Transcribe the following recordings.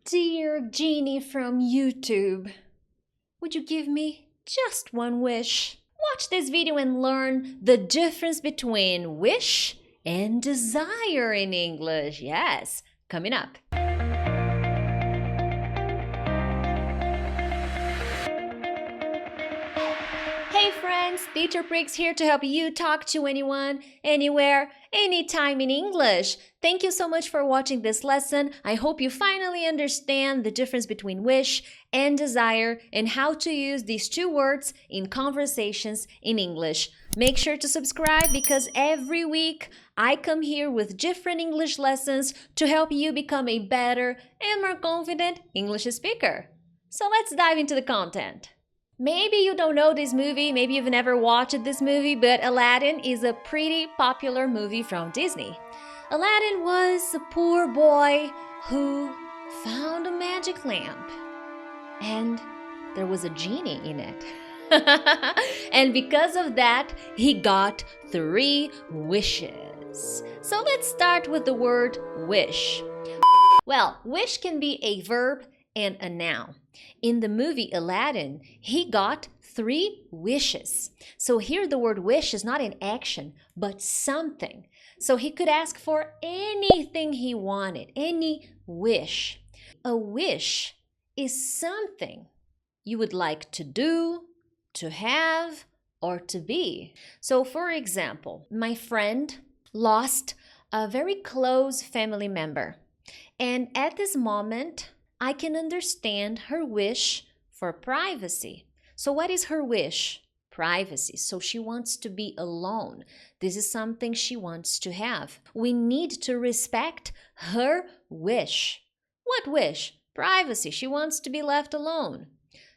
Dear Genie from YouTube, would you give me just one wish? Watch this video and learn the difference between wish and desire in English. Yes, coming up. Hey friends, Teacher Prix here to help you talk to anyone, anywhere, anytime in English. Thank you so much for watching this lesson. I hope you finally understand the difference between wish and desire and how to use these two words in conversations in English. Make sure to subscribe because every week I come here with different English lessons to help you become a better and more confident English speaker. So let's dive into the content. Maybe you don't know this movie, maybe you've never watched this movie, but Aladdin is a pretty popular movie from Disney. Aladdin was a poor boy who found a magic lamp, and there was a genie in it. And because of that, he got 3 wishes. So let's start with the word wish. Well, wish can be a verb and a noun. In the movie Aladdin, he got 3 wishes. So here the word wish is not an action, but something. So he could ask for anything he wanted, any wish. A wish is something you would like to do, to have, or to be. So for example, my friend lost a very close family member. And at this moment, I can understand her wish for privacy. So what is her wish? Privacy. So she wants to be alone. This is something she wants to have. We need to respect her wish. What wish? Privacy. She wants to be left alone.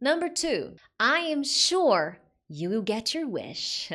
Number 2, I am sure you will get your wish.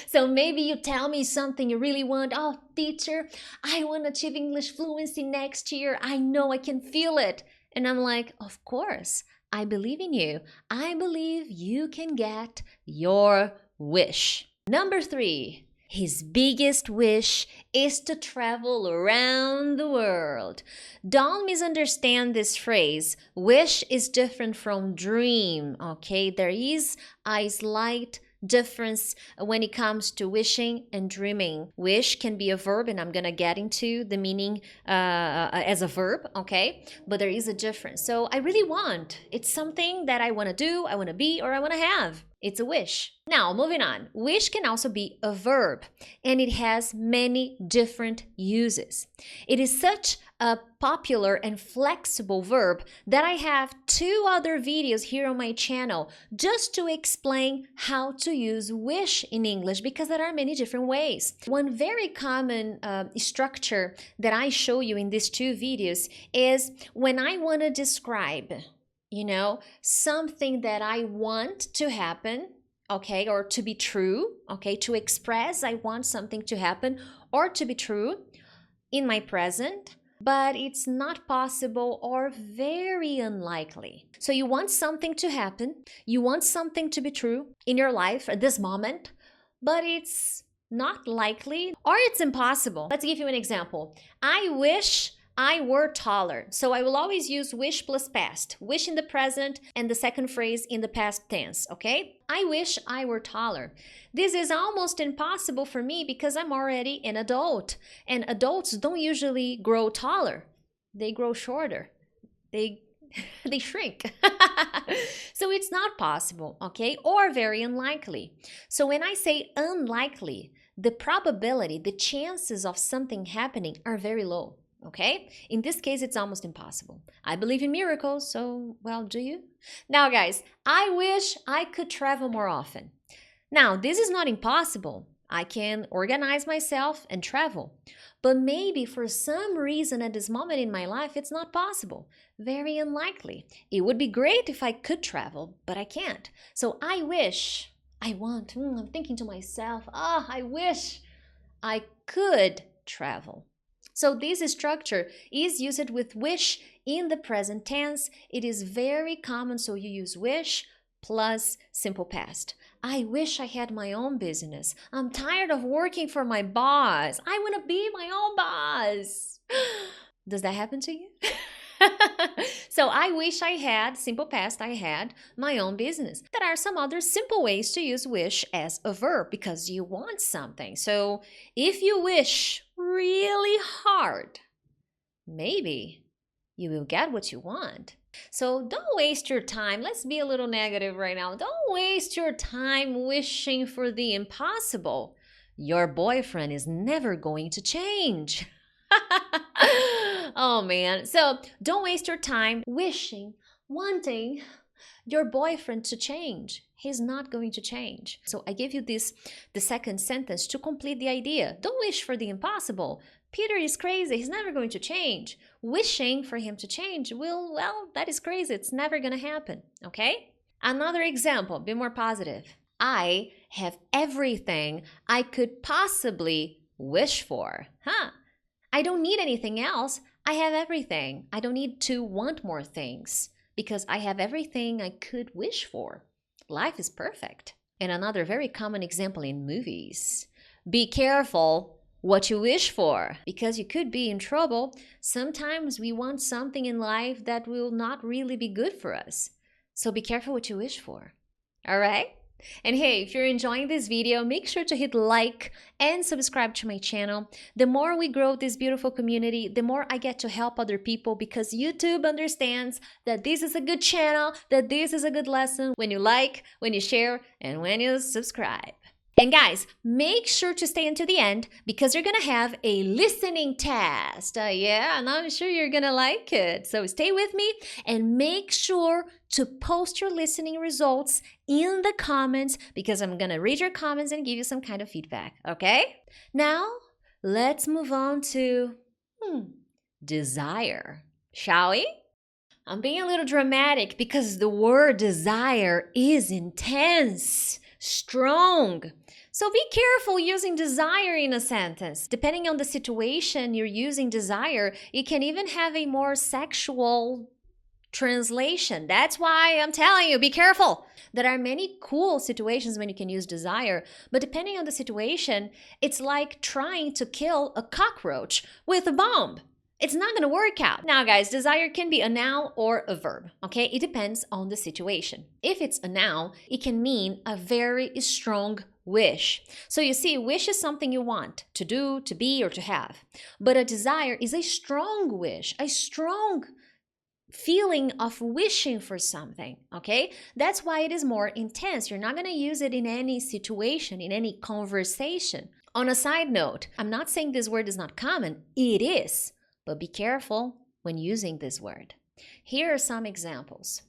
So maybe you tell me something you really want. Oh, teacher, I want to achieve English fluency next year. I know, I can feel it. And I'm like, of course, I believe in you. I believe you can get your wish. Number 3, his biggest wish is to travel around the world. Don't misunderstand this phrase. Wish is different from dream, okay? There is a slight difference when it comes to wishing and dreaming. Wish can be a verb, and I'm gonna get into the meaning as a verb, okay? But there is a difference. So I really want. It's something that I want to do, I want to be, or I want to have. It's a wish. Now, moving on. Wish can also be a verb, and it has many different uses. It is such a popular and flexible verb that I have 2 other videos here on my channel just to explain how to use wish in English, because there are many different ways. One very common structure that I show you in these 2 videos is when I want to describe something that I want to happen, okay, or to be true, okay, to express I want something to happen or to be true in my present, but it's not possible or very unlikely. So you want something to happen, you want something to be true in your life at this moment, but it's not likely or it's impossible. Let's give you an example. I wish I were taller. So I will always use wish plus past. Wish in the present and the second phrase in the past tense, okay? I wish I were taller. This is almost impossible for me because I'm already an adult. And adults don't usually grow taller. They grow shorter. They shrink. So it's not possible, okay? Or very unlikely. So when I say unlikely, the probability, the chances of something happening are very low. Okay? In this case, it's almost impossible. I believe in miracles, so, well, do you? Now, guys, I wish I could travel more often. Now, this is not impossible. I can organize myself and travel. But maybe for some reason at this moment in my life, it's not possible. Very unlikely. It would be great if I could travel, but I can't. So I wish, I'm thinking to myself, I wish I could travel. So this structure is used with wish in the present tense. It is very common, so you use wish plus simple past. I wish I had my own business. I'm tired of working for my boss. I want to be my own boss. Does that happen to you? So I wish I had, simple past, I had my own business. There are some other simple ways to use wish as a verb because you want something. So if you wish really hard, maybe you will get what you want. So don't waste your time. Let's be a little negative right now. Don't waste your time wishing for the impossible. Your boyfriend is never going to change. Oh man. So don't waste your time wishing, wanting your boyfriend to change. He's not going to change. So I give you the second sentence to complete the idea. Don't wish for the impossible. Peter is crazy. He's never going to change. Wishing for him to change well, that is crazy. It's never going to happen. Okay? Another example, be more positive. I have everything I could possibly wish for. I don't need anything else. I have everything. I don't need to want more things because I have everything I could wish for. Life is perfect. And another very common example in movies. Be careful what you wish for because you could be in trouble. Sometimes we want something in life that will not really be good for us. So be careful what you wish for. All right? And hey, if you're enjoying this video, make sure to hit like and subscribe to my channel. The more we grow this beautiful community, the more I get to help other people because YouTube understands that this is a good channel, that this is a good lesson when you like, when you share, and when you subscribe. And guys, make sure to stay until the end because you're going to have a listening test. Yeah, and I'm sure you're going to like it. So stay with me and make sure to post your listening results in the comments because I'm going to read your comments and give you some kind of feedback, okay? Now, let's move on to desire, shall we? I'm being a little dramatic because the word desire is intense, strong. So be careful using desire in a sentence. Depending on the situation you're using desire, it can even have a more sexual translation. That's why I'm telling you, be careful. There are many cool situations when you can use desire, but depending on the situation, it's like trying to kill a cockroach with a bomb. It's not going to work out. Now, guys, desire can be a noun or a verb, okay? It depends on the situation. If it's a noun, it can mean a very strong wish. So you see, wish is something you want to do, to be, or to have. But a desire is a strong wish, a strong feeling of wishing for something, okay? That's why it is more intense. You're not going to use it in any situation, in any conversation. On a side note, I'm not saying this word is not common. It is. But be careful when using this word. Here are some examples.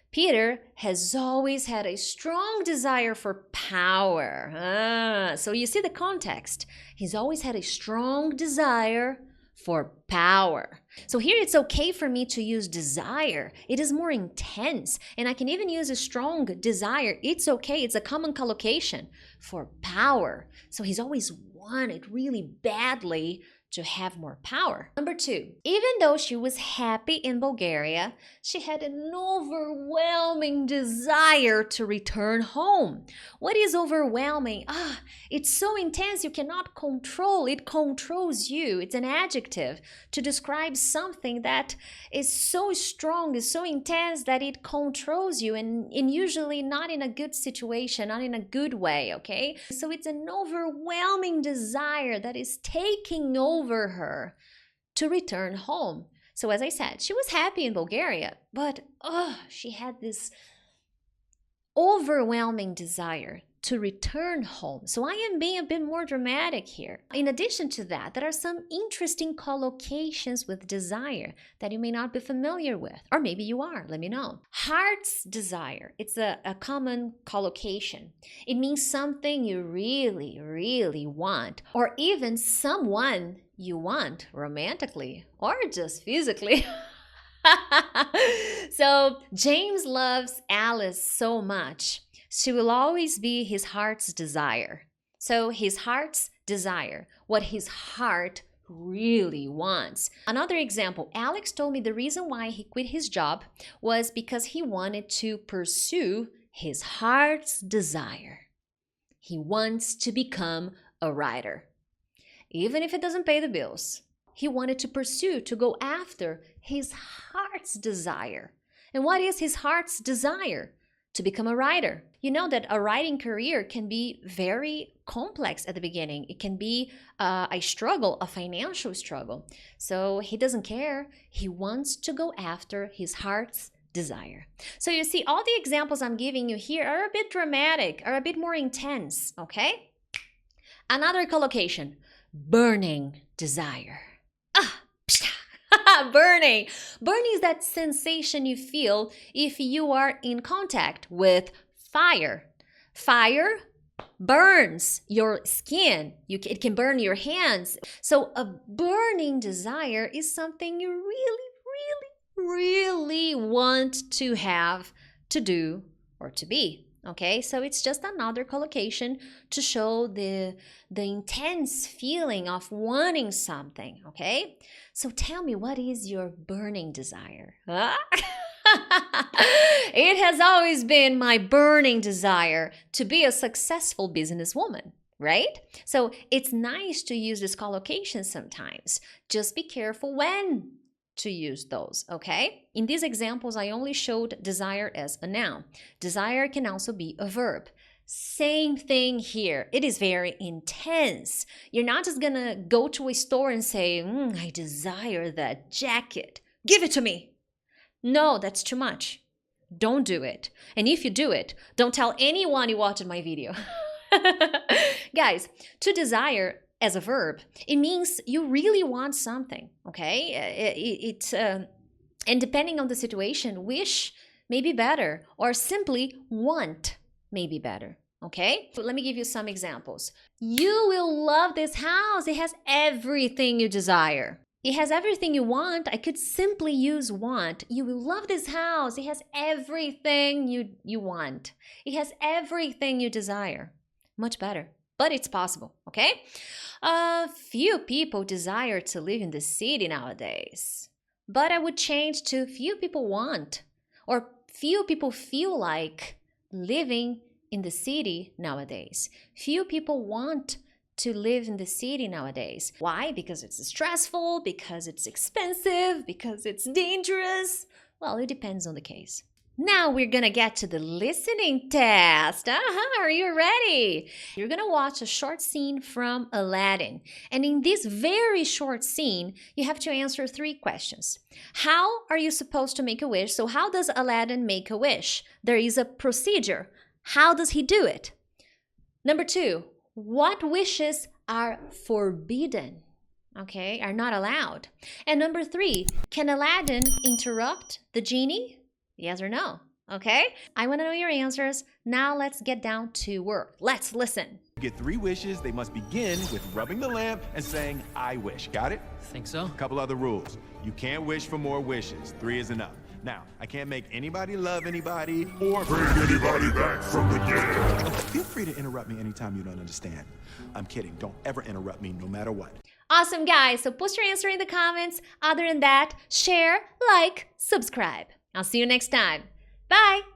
Peter has always had a strong desire for power. So you see the context. He's always had a strong desire for power. So here it's okay for me to use desire. It is more intense. And I can even use a strong desire. It's okay. It's a common collocation for power. So he's always wanted really badly to have more power. Number 2, even though she was happy in Bulgaria, she had an overwhelming desire to return home. What is overwhelming? It's so intense you cannot control. It controls you. It's an adjective to describe something that is so strong, is so intense that it controls you and usually not in a good situation, not in a good way, okay? So it's an overwhelming desire that is taking over her to return home. So as I said, she was happy in Bulgaria, but she had this overwhelming desire to return home. So I am being a bit more dramatic here. In addition to that, there are some interesting collocations with desire that you may not be familiar with, or maybe you are, let me know. Heart's desire, it's a common collocation. It means something you really, really want, or even someone you want romantically or just physically. So James loves Alice so much. She will always be his heart's desire. So his heart's desire, what his heart really wants. Another example, Alex told me the reason why he quit his job was because he wanted to pursue his heart's desire. He wants to become a writer, even if it doesn't pay the bills. he wanted to pursue, to go after his heart's desire. And what is his heart's desire? To become a writer. You know that a writing career can be very complex at the beginning. It can be a struggle, a financial struggle. So he doesn't care. He wants to go after his heart's desire. So you see, all the examples I'm giving you here are a bit dramatic, are a bit more intense, okay? Another collocation, burning desire. Burning. Burning is that sensation you feel if you are in contact with fire. Fire burns your skin. It can burn your hands. So a burning desire is something you really want to have, to do, or to be. Okay, so it's just another collocation to show the intense feeling of wanting something, okay? So tell me, what is your burning desire? It has always been my burning desire to be a successful businesswoman, right? So it's nice to use this collocation sometimes. Just be careful when to use those, okay? In these examples, I only showed desire as a noun. Desire can also be a verb. Same thing here. It is very intense. You're not just gonna go to a store and say, I desire that jacket. Give it to me. No, that's too much. Don't do it. And if you do it, don't tell anyone you watched my video. Guys, to desire as a verb, it means you really want something, okay? And depending on the situation, wish may be better, or simply want may be better, okay? So let me give you some examples. You will love this house. It has everything you desire. It has everything you want. I could simply use want. You will love this house. It has everything you want. It has everything you desire. Much better. But it's possible, okay? Few people desire to live in the city nowadays. But I would change to few people want, or few people feel like living in the city nowadays. Few people want to live in the city nowadays. Why? Because it's stressful, because it's expensive, because it's dangerous. Well, it depends on the case. Now we're gonna get to the listening test. Are you ready? You're gonna watch a short scene from Aladdin. And in this very short scene, you have to answer 3 questions. How are you supposed to make a wish? So how does Aladdin make a wish? There is a procedure. How does he do it? Number 2, what wishes are forbidden? Okay, are not allowed. And number 3, can Aladdin interrupt the genie? Yes or no? Okay? I want to know your answers. Now let's get down to work. Let's listen. To get 3 wishes, they must begin with rubbing the lamp and saying, I wish. Got it? Think so? A couple other rules. You can't wish for more wishes. 3 is enough. Now, I can't make anybody love anybody or bring anybody back from the dead. Feel free to interrupt me anytime you don't understand. I'm kidding. Don't ever interrupt me, no matter what. Awesome, guys. So post your answer in the comments. Other than that, share, like, subscribe. I'll see you next time. Bye!